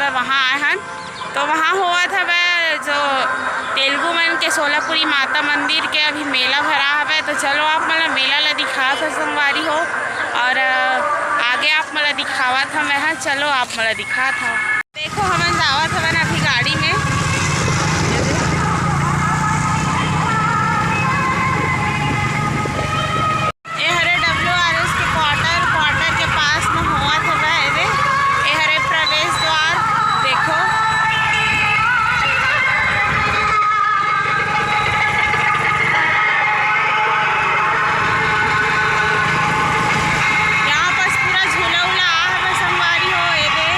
हवे वहाँ आए हन। तो वहाँ हुआ था वह जो तेलुगु मन के सोलापुरी माता मंदिर के अभी मेला भरा हवे। तो चलो आप मतलब मेला ला दिखा था संगवारी हो, और आगे आप मतलब दिखावा था मैं। चलो आप मतलब दिखा था। देखो हम जावा था मैंने अभी गाड़ी में। ये हरे WRS के क्वार्टर के पास में हुआ था वह। ये हरे प्रवेश द्वार देखो। यहाँ पर पूरा झूला उला आ है संगवारी हो। ये दे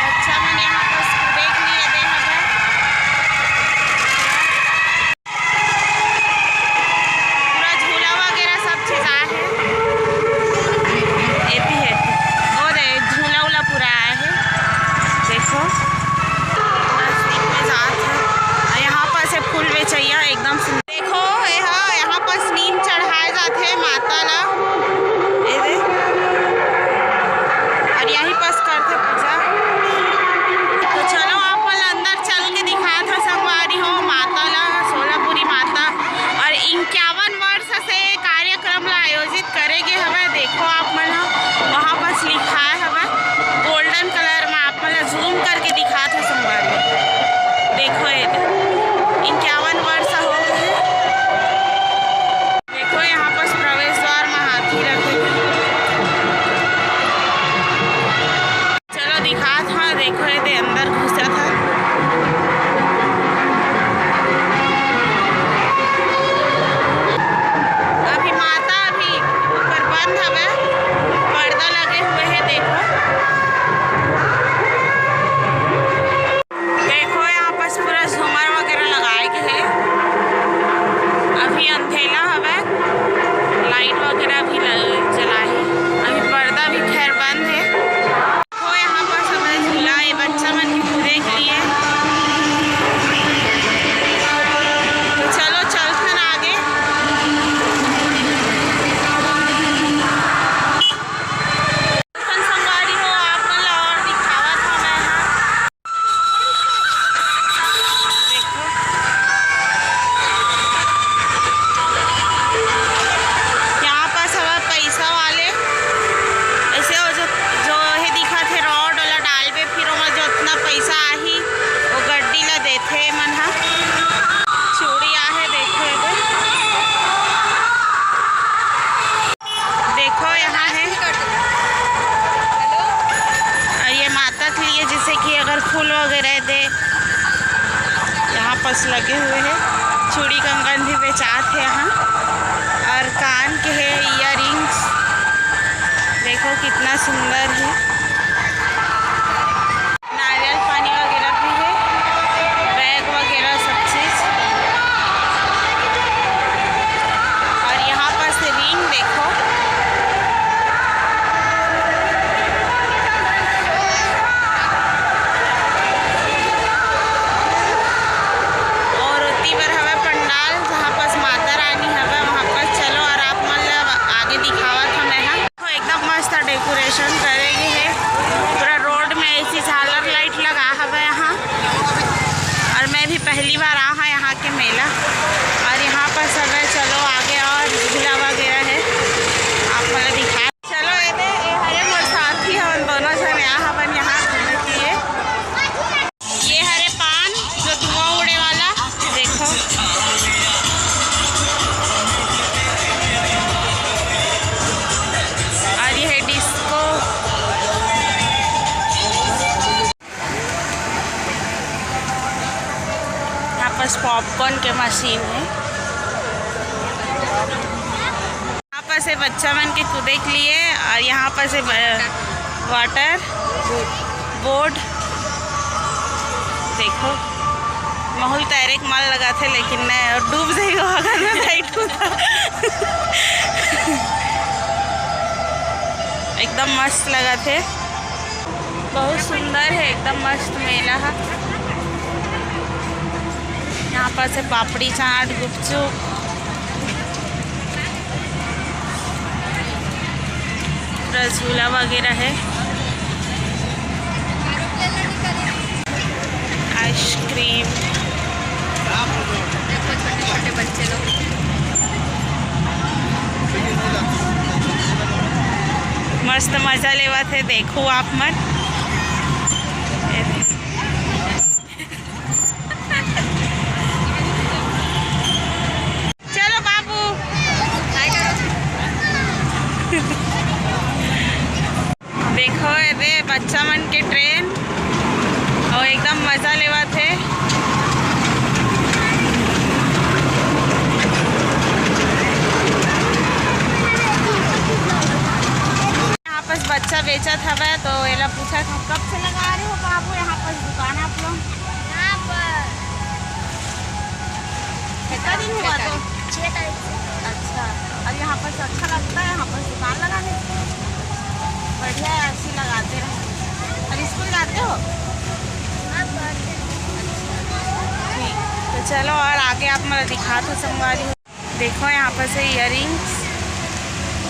अच्छा मैंने यहाँ पर देख लिए दे हवे। पूरा झूला वगैरह सब चीज़ आ है। ये भी है और झूला उला पूरा आया है देखो। नजदीक में जात है। यहाँ पर से फूल बेचैया एकदम देखो। यहाँ पर नीम चढ़ाए जाते माता ला। ये दे और यहीं पास करते पूजा। तो चलो आप अंदर चल के दिखा था संगवारी हो माता ला, सोलापुरी माता। और 51 वर्ष से कार्यक्रम ला आयोजित करेंगे हमें। देखो आप मन वहाँ पर लिखा है हमें गोल्डन कलर में। आप मतलब जूम करके दिखा था संगवारी। देखो ये 51 वर्ष हो गए। देखो यहाँ पर प्रवेश द्वार में हाथी रखे। चलो दिखा था। देखो ये अंदर घुसा था। अभी माता अभी ऊपर बंद हवे, पर्दा लगे हुए हैं देखो। देखो यहाँ पर पूरा झूमर वगैरह लगाए गए हैं। अभी अंधेला हवे, लाइट वगैरह भी जला है। अभी पर्दा भी खैर बंद है। देखो यहाँ पर सब झूला है बच्चा मन के पूरे के लिए। तो चलो चलते हैं आगे। संगवारी हो आप मन ला और दिखावा था मैं। देखो यहाँ पर सब पैसा वाले ऐसे हो जो है दिखा थे रॉड वाला डालबे, फिर ओमा जो उतना पैसा आही वो गड्डी ला देथे मन हा। चूड़ी आहे देखो ये देखो यहाँ है। और ये माता के लिए जैसे कि अगर फूल वगैरह दे यहाँ पर लगे हुए हैं। चूड़ी कंगन भी बेचात है यहाँ। और कान के है इयररिंग्स देखो कितना सुंदर है। नारियल पानी वगैरह भी है, बैग वगैरह सब चीज़। और यहाँ पर से रिंग देखो। और उतनी बार हमें पंडाल जहाँ पर माता रानी हवे वहाँ पर चलो और आप मतलब आगे दिखावा था मैं। एकदम मस्त डेकोरेशन करेंगे है। पूरा रोड में ऐसी झालर लाइट लगा हवे यहाँ। और मैं भी पहली बार आ हाँ यहाँ के मेला। और यहाँ पर सब है चलो आगे और झूला वगैरह है आप मतलब दिखा। चलो ये हरे मोर साथी हम दोनों जन हवन यहाँ घूमने के लिए। ये हरे पान जो धुआं उड़े वाला देखो। और ये है डिस्को। यहाँ पर पॉपकॉर्न के मशीन है। यहाँ पर से बच्चा मन के कूदे के लिए। और यहाँ पर से वाटर बोर्ड देखो। माहौल तैरे के माल लगा थे लेकिन नहीं डूब जाएगा अगर मैं बैठूँ तो। एकदम मस्त लगा थे। बहुत सुंदर है एकदम मस्त मेला है। यहाँ पर से पापड़ी चाट गुपचुप रसगुल्ला वगैरह है। आइसक्रीम। देखो छोटे छोटे बच्चे लोग। मस्त मजा लेवा थे, देखो आप मत। चलो बाबू देखो रे बच्चा मन के ट्रेन और एकदम मजा लेवा थे। बस बच्चा बेचा था वह, तो एला पूछा था कब से लगा रहे हो बाबू यहाँ पर दुकान आप लोग? यहाँ पर कितना दिन हुआ? तो 6 तारीख से। अच्छा, और यहाँ पर से अच्छा लगता है यहाँ पर दुकान लगाने? बढ़िया है, ऐसे लगाते रहो। और स्कूल जाते हो? ठीक, तो चलो और आगे आप मुझे दिखा तो संगवारी हो। देखो यहाँ पर से इयररिंग्स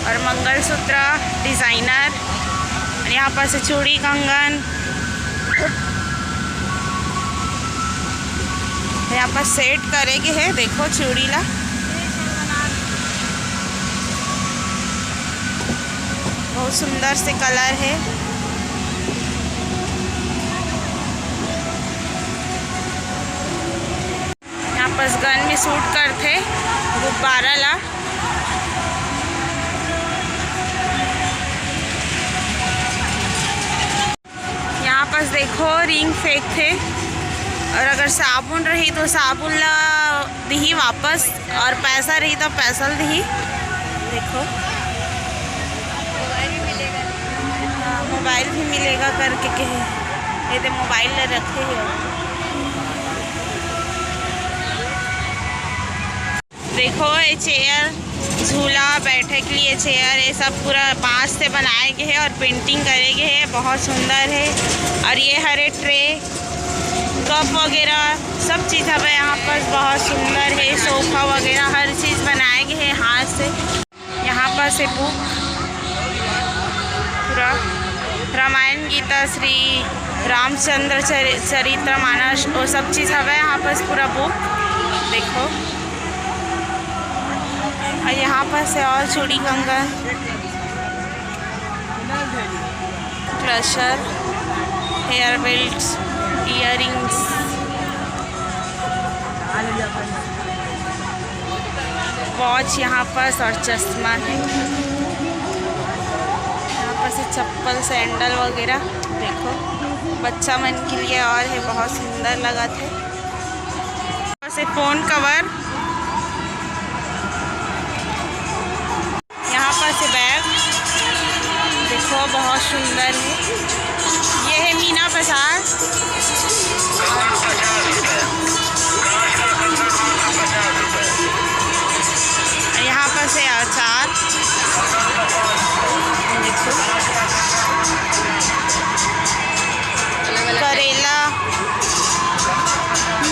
और मंगलसूत्र डिज़ाइनर, और यहाँ पर से चूड़ी कंगन, यहाँ पर सेट करेगी है। देखो चूड़ी ला बहुत सुंदर से कलर है। यहाँ पर गन में सूट करते गुब्बारा ला। यहाँ पर देखो रिंग फेंक थे, और अगर साबुन रही तो साबुन ला दी वापस, और पैसा रही तो पैसा दी। देखो मोबाइल भी मिलेगा। हाँ, मोबाइल भी मिलेगा करके कहे ये तो मोबाइल ले रखे है। देखो ये चेयर, झूला, बैठने के लिए चेयर, ये सब पूरा बांस से बनाए गए हैं और पेंटिंग करे गए हैं, बहुत सुंदर है। और ये हरे ट्रे, कप वगैरह सब चीज़ है यहाँ पर, बहुत सुंदर है। सोफा वगैरह हर चीज़ बनाए गए हैं हाथ से। यहाँ पर से बुक पूरा रामायण, गीता, श्री रामचंद्र चरित्र मानस, वो सब चीज़ है यहाँ पर पूरा बुक। देखो और यहाँ पर से और चूड़ी कंगन, clutcher, hair belt, earrings, watch यहाँ पर और चश्मा है। यहाँ पर से चप्पल, सैंडल वगैरह देखो बच्चा मन के लिए और है, बहुत सुंदर लगा थे। यहाँ से फ़ोन कवर, यहाँ पर से बैग देखो बहुत सुंदर है। ये है मीना बाजार। यहाँ पर से अचार देखो, करेला,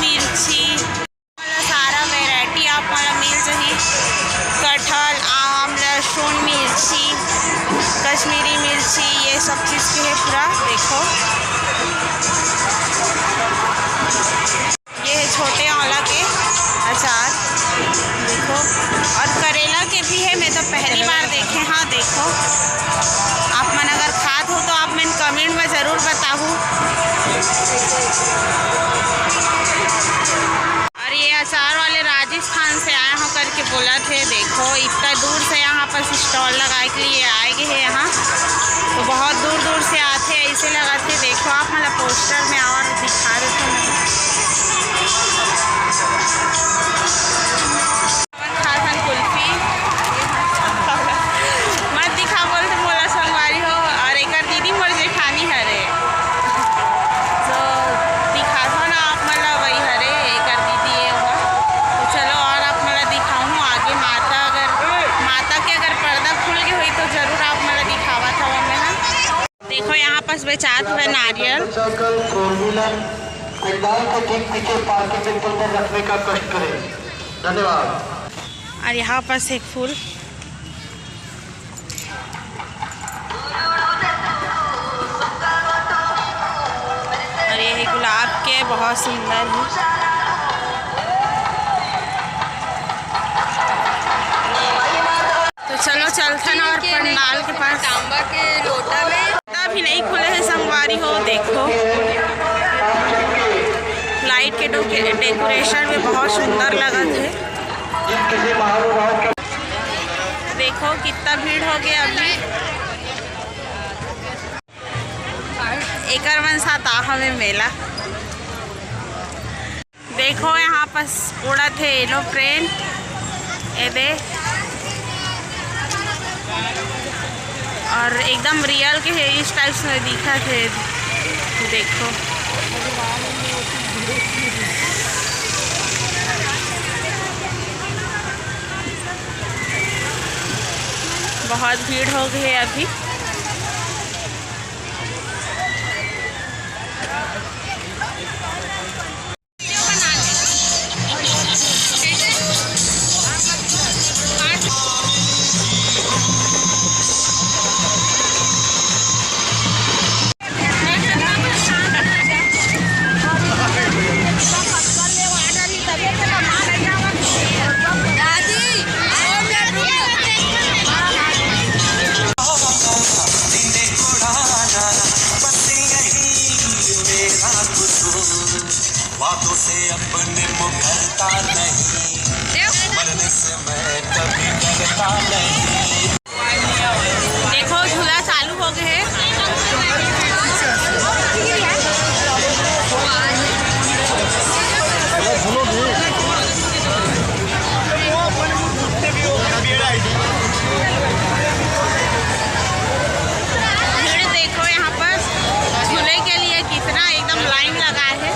मिर्ची, सारा वैरायटी आप वाला मिल जाए। कटहल, आम, लहसुन, मिर्ची, कश्मीरी मिर्ची, ये सब चीज़ के है पूरा। देखो ये है छोटे आंवला के अचार देखो, और करेला के भी है, मैं तो पहली बार देखे। हाँ देखो आप मन अगर खाद हो तो आप मन कमेंट में ज़रूर बताओ। और ये अचार वाले राजस्थान से आए हो करके बोला थे। देखो इतना दूर से यहाँ पर स्टॉल लगाए के लिए आए गए हैं। यहाँ तो बहुत दूर दूर से आते ऐसे लगाते। देखो आप मतलब पोस्टर में और दिखा देते हैं। कुल्फी मत दिखा बोलते बोला संगवारी हो, और एक दीदी मोर जेठानी हरे तो दिखा था ना आप मतलब वही हरे एक दीदी ये हुआ। तो चलो और आप मतलब दिखाऊँ आगे माता के अगर पर्दा खुल गई हुई तो ज़रूर आप मतलब दिखावा था वो में ना। देखो यहाँ पास बेचात हुआ नारियल, रखने का कष्ट करें। धन्यवाद। और यहाँ पास एक फूल, और ये है गुलाब के बहुत सुंदर है। तो चलो चलते ना और पंडाल के पास। तांबा के लोटा में अभी नहीं खुले हैं संगवारी हो, देखो लाइट के डेकोरेशन में बहुत सुंदर लगा थे। देखो कितना भीड़ हो गया अभी। एक मन साथ हमें मेला देखो यहाँ पर उड़ा थे एरोप्लेन, ये दे और एकदम रियल के है इस टाइप से दिखा थे। देखो बहुत भीड़ हो गई है अभी। बातों से अपने मुकरता नहीं, मरने से मैं कभी डरता नहीं। देखो झूला चालू हो गए हैं। भीड़ देखो यहाँ पर झूले के लिए कितना एकदम लाइन लगा है।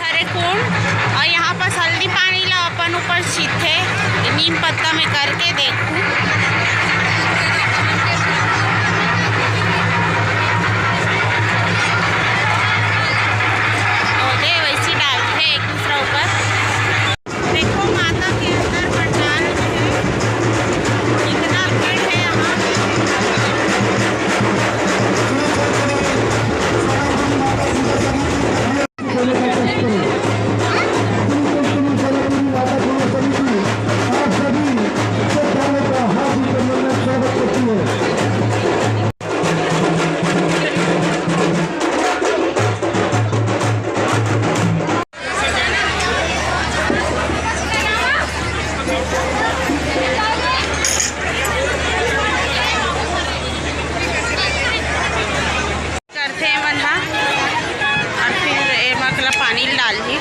हरे कुंड और यहाँ पर हल्दी पानी ला अपन ऊपर सीधे नीम पत्ता में करके देखूं। वैसे डालते हैं एक दूसरा ऊपर। देखो माता के अंदर पंडाल है, कितना भीड़ है यहाँ। करते हैं बंधा और फिर पानी डाल दी।